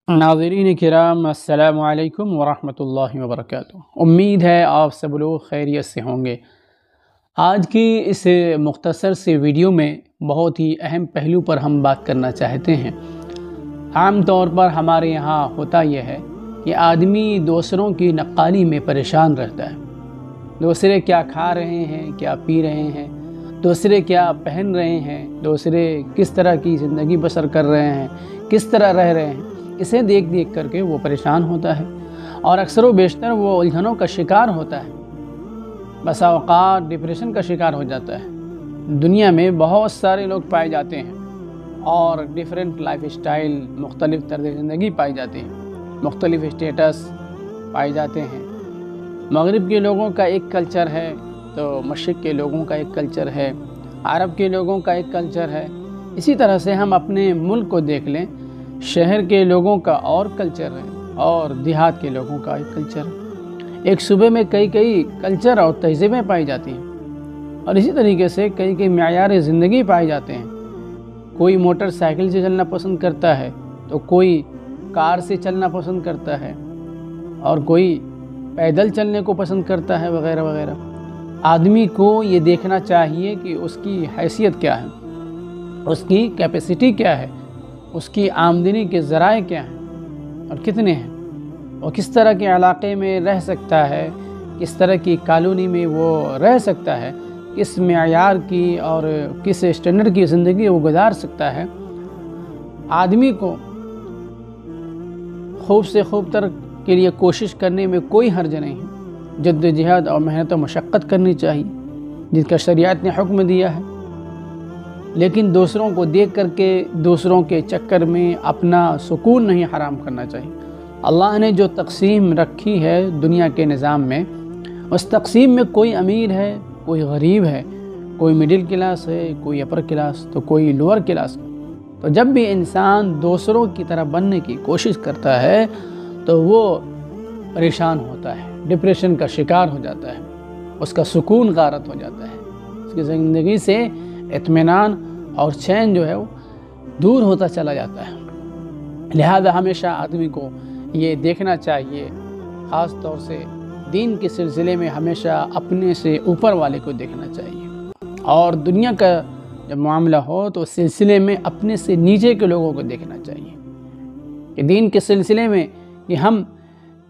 ناظرین کرام، السلام علیکم ورحمۃ اللہ وبرکاتہ۔ امید ہے آپ سب لوگ خیریت سے ہوں گے۔ آج کی اس مختصر سے ویڈیو میں بہت ہی اہم پہلو پر ہم بات کرنا چاہتے ہیں۔ عام طور پر ہمارے یہاں ہوتا یہ ہے کہ آدمی دوسروں کی نقالی میں پریشان رہتا ہے۔ دوسرے کیا کھا رہے ہیں، کیا پی رہے ہیں، دوسرے کیا پہن رہے ہیں، دوسرے کس طرح کی زندگی بسر کر رہے ہیں، کس طرح رہ رہے ہیں، اسے دیکھ کر کے وہ پریشان ہوتا ہے اور اکثر و بیشتر وہ الجھنوں کا شکار ہوتا ہے، بسا اوقات ڈپریشن کا شکار ہو جاتا ہے۔ دنیا میں بہت سارے لوگ پائے جاتے ہیں اور ڈیفرنٹ لائف اسٹائل، مختلف طرز زندگی پائی جاتی ہیں، مختلف اسٹیٹس پائے جاتے ہیں۔ مغرب کے لوگوں کا ایک کلچر ہے تو مشرق کے لوگوں کا ایک کلچر ہے، عرب کے لوگوں کا ایک کلچر ہے۔ اسی طرح سے ہم اپنے ملک کو دیکھ لیں، شہر کے لوگوں کا اور کلچر ہے اور دیہات کے لوگوں کا ایک کلچر ہے۔ ایک صوبے میں کئی کلچر اور تہذیبیں پائی جاتی ہیں اور اسی طریقے سے کئی معیار زندگی پائے جاتے ہیں۔ کوئی موٹر سائیکل سے چلنا پسند کرتا ہے تو کوئی کار سے چلنا پسند کرتا ہے اور کوئی پیدل چلنے کو پسند کرتا ہے، وغیرہ وغیرہ۔ آدمی کو یہ دیکھنا چاہیے کہ اس کی حیثیت کیا ہے، اس کی کیپیسٹی کیا ہے، اس کی آمدنی کے ذرائع کیا ہیں اور کتنے ہیں، اور کس طرح کے علاقے میں رہ سکتا ہے، کس طرح کی کالونی میں وہ رہ سکتا ہے، کس معیار کی اور کس اسٹینڈرڈ کی زندگی وہ گزار سکتا ہے۔ آدمی کو خوب سے خوب تر کے لیے کوشش کرنے میں کوئی حرج نہیں ہے، جد و جہاد اور محنت و مشقت کرنی چاہیے جس کا شریعت نے حکم دیا ہے، لیکن دوسروں کو دیکھ کر کے دوسروں کے چکر میں اپنا سکون نہیں حرام کرنا چاہیے۔ اللہ نے جو تقسیم رکھی ہے دنیا کے نظام میں، اس تقسیم میں کوئی امیر ہے، کوئی غریب ہے، کوئی مڈل کلاس ہے، کوئی اپر کلاس تو کوئی لوور کلاس۔ تو جب بھی انسان دوسروں کی طرح بننے کی کوشش کرتا ہے تو وہ پریشان ہوتا ہے، ڈپریشن کا شکار ہو جاتا ہے، اس کا سکون غارت ہو جاتا ہے، اس کی زندگی سے اطمینان اور چین جو ہے وہ دور ہوتا چلا جاتا ہے۔ لہذا ہمیشہ آدمی کو یہ دیکھنا چاہیے، خاص طور سے دین کے سلسلے میں ہمیشہ اپنے سے اوپر والے کو دیکھنا چاہیے، اور دنیا کا جب معاملہ ہو تو اس سلسلے میں اپنے سے نیچے کے لوگوں کو دیکھنا چاہیے کہ دین کے سلسلے میں کہ ہم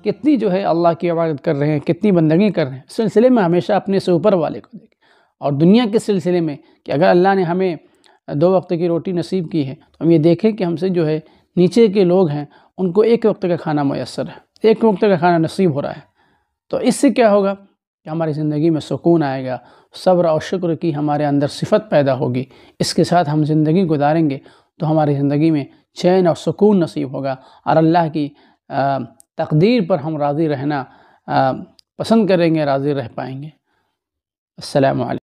کتنی جو ہے اللہ کی عبادت کر رہے ہیں، کتنی بندگی کر رہے ہیں، اس سلسلے میں ہمیشہ اپنے سے اوپر والے کو دیکھیں۔ اور دنیا کے سلسلے میں کہ اگر اللہ نے ہمیں 2 وقت کی روٹی نصیب کی ہے تو ہم یہ دیکھیں کہ ہم سے جو ہے نیچے کے لوگ ہیں، ان کو 1 وقت کا کھانا میسر ہے، 1 وقت کا کھانا نصیب ہو رہا ہے۔ تو اس سے کیا ہوگا کہ ہماری زندگی میں سکون آئے گا، صبر اور شکر کی ہمارے اندر صفت پیدا ہوگی، اس کے ساتھ ہم زندگی گزاریں گے تو ہماری زندگی میں چین اور سکون نصیب ہوگا اور اللہ کی تقدیر پر ہم راضی رہنا پسند کریں گے، راضی رہ پائیں گے۔ السلام علیکم۔